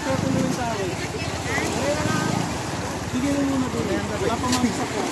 tutulungan sa akin. Bigyan mo muna doon. Wala pa mamsak ko.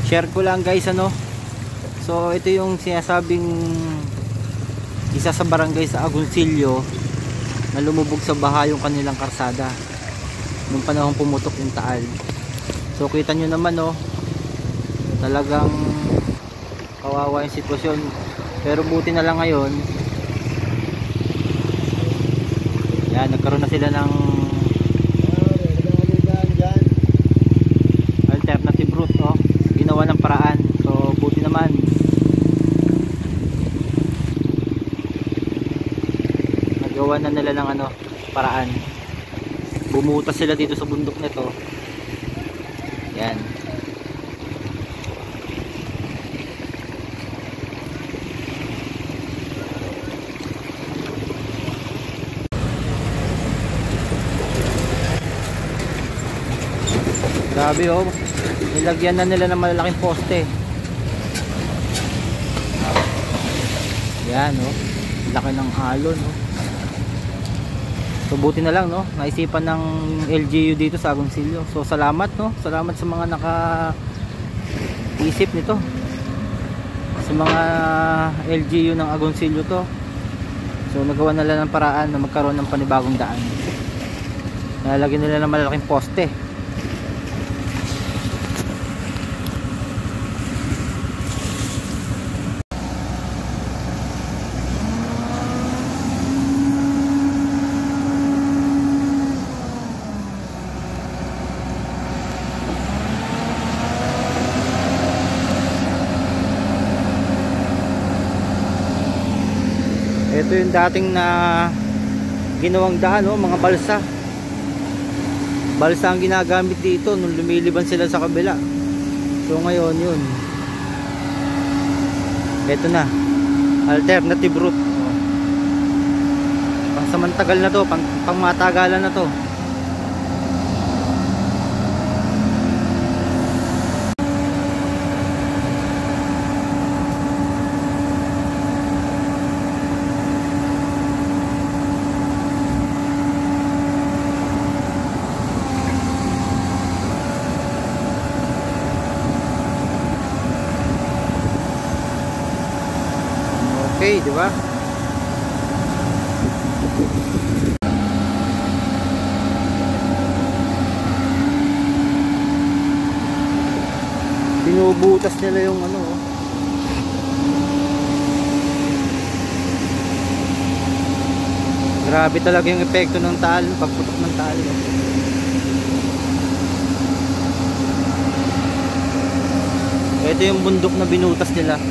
Share ko lang guys ano. So ito yung sinasabing isa sa barangay sa Agoncillo na lumubog sa baha yung kanilang karsada nung panahong pumutok yung Taal. So kita nyo naman no, talagang kawawa yung sitwasyon, pero buti na lang ngayon yan, nagkaroon na sila ng alternative route oh. Ginawa ng paraan, so buti naman. Nagawa na nila ng ano, paraan. Bumutas sila dito sa bundok nito. Yan. Grabe oh. Nilagyan na nila ng malalaking poste. Yan oh. Laki ng alon oh. So buti na lang no, naisipan ng LGU dito sa Agoncillo. So salamat no, salamat sa mga naka-isip nito. Sa mga LGU ng Agoncillo to. So nagawa nila ng paraan na magkaroon ng panibagong daan. Nalagyan nila ng malalaking poste. Ito yung dating na ginawang daan oh, mga balsa. Balsa ang ginagamit dito nung lumiliban sila sa kabila. So ngayon yun. Ito na. Alternative route. Pang samantagal na to, pang matagalan na to. Okay, di ba? Binubutas nila yung ano. Grabe talaga yung epekto ng Taal, pagputok ng Taal. Ito yung bundok na binutas nila.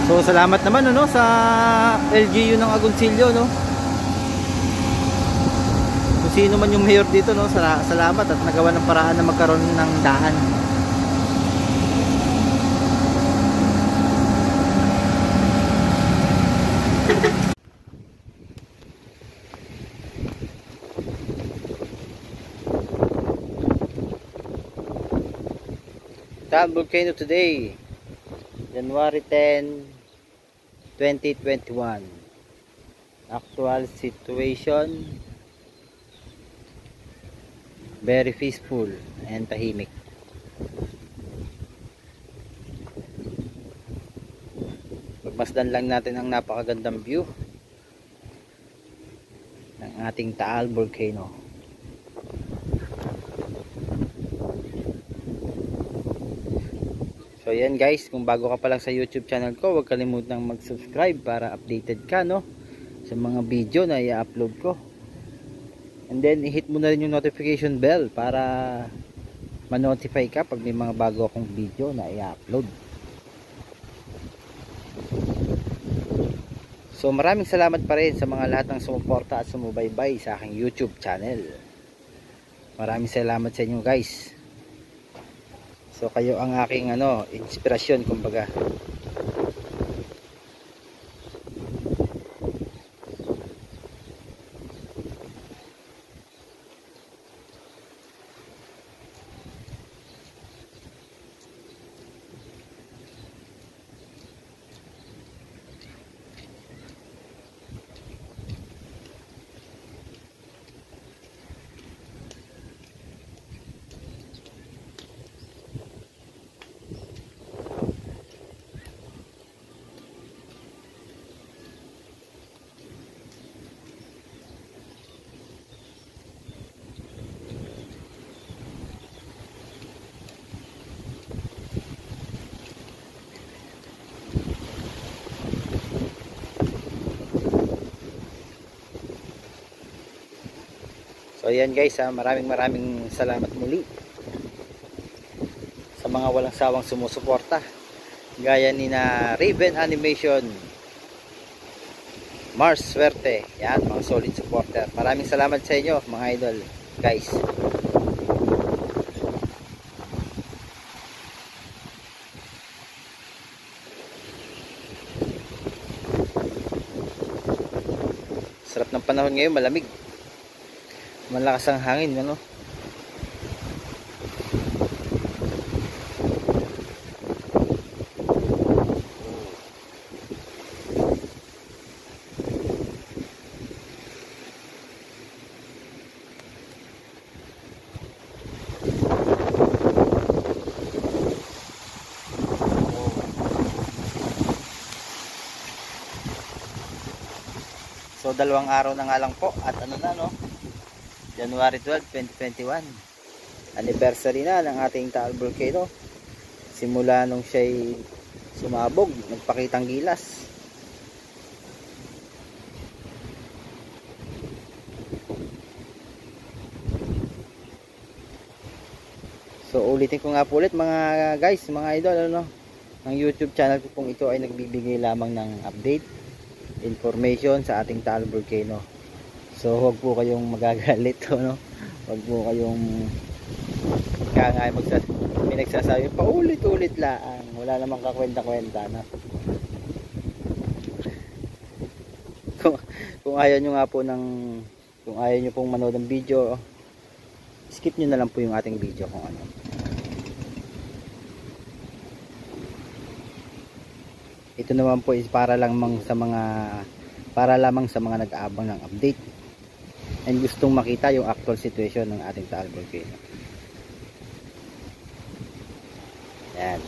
So salamat naman ano sa LGU ng Agoncillo no. Kung sino man yung mayor dito no, salamat at nagawa ng paraan na magkaroon ng daan. Taal Volcano today, January 10, 2021. Actual situation Very peaceful and tahimik. Pagmasdan lang natin ang napakagandang view ng ating Taal Volcano. So yan guys, kung bago ka pa lang sa YouTube channel ko, huwag kalimutang mag-subscribe para updated ka, no, sa mga video na i-upload ko. And then i-hit mo na rin yung notification bell para ma-notify ka pag may mga bago akong video na i-upload. So maraming salamat pa rin sa mga lahat ng sumuporta at sumubaybay sa aking YouTube channel. Maraming salamat sa inyo guys. So kayo ang aking inspirasyon kumbaga. So ayan guys, maraming salamat muli sa mga walang sawang sumusuporta. Gaya ni na Raven Animation, Mars Swerte, yan mga solid supporter. Maraming salamat sa inyo mga idol guys. Sarap ng panahon ngayon, malamig. Malakas ang hangin, ano? So 2 araw na nga lang po at January 12, 2021, anniversary na ng ating Taal Volcano. Simula nung siya'y sumabog, nagpakitang gilas. So ulitin ko nga po ulit mga guys, mga idol, ang YouTube channel ko pong ito ay nagbibigay lamang ng update, information sa ating Taal Volcano. So huwag po kayong magagalit, huwag po kayong may nagsasabi paulit-ulit lang, wala namang kakwenta-kwenta, no? Kung ayaw nyo nga po kung ayaw nyo pong manood ng video, skip nyo na lang po yung ating video kung ano. Ito naman po is para lamang sa mga nag-aabang ng update and gustong makita yung actual situation ng ating Taal Volcano. Yan.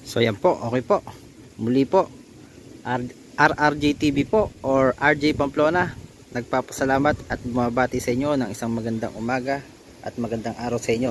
So yan po, okay po. Muli po, RRJ TV po or RJ Pamplona, nagpapasalamat at bumabati sa inyo ng isang magandang umaga at magandang araw sa inyo.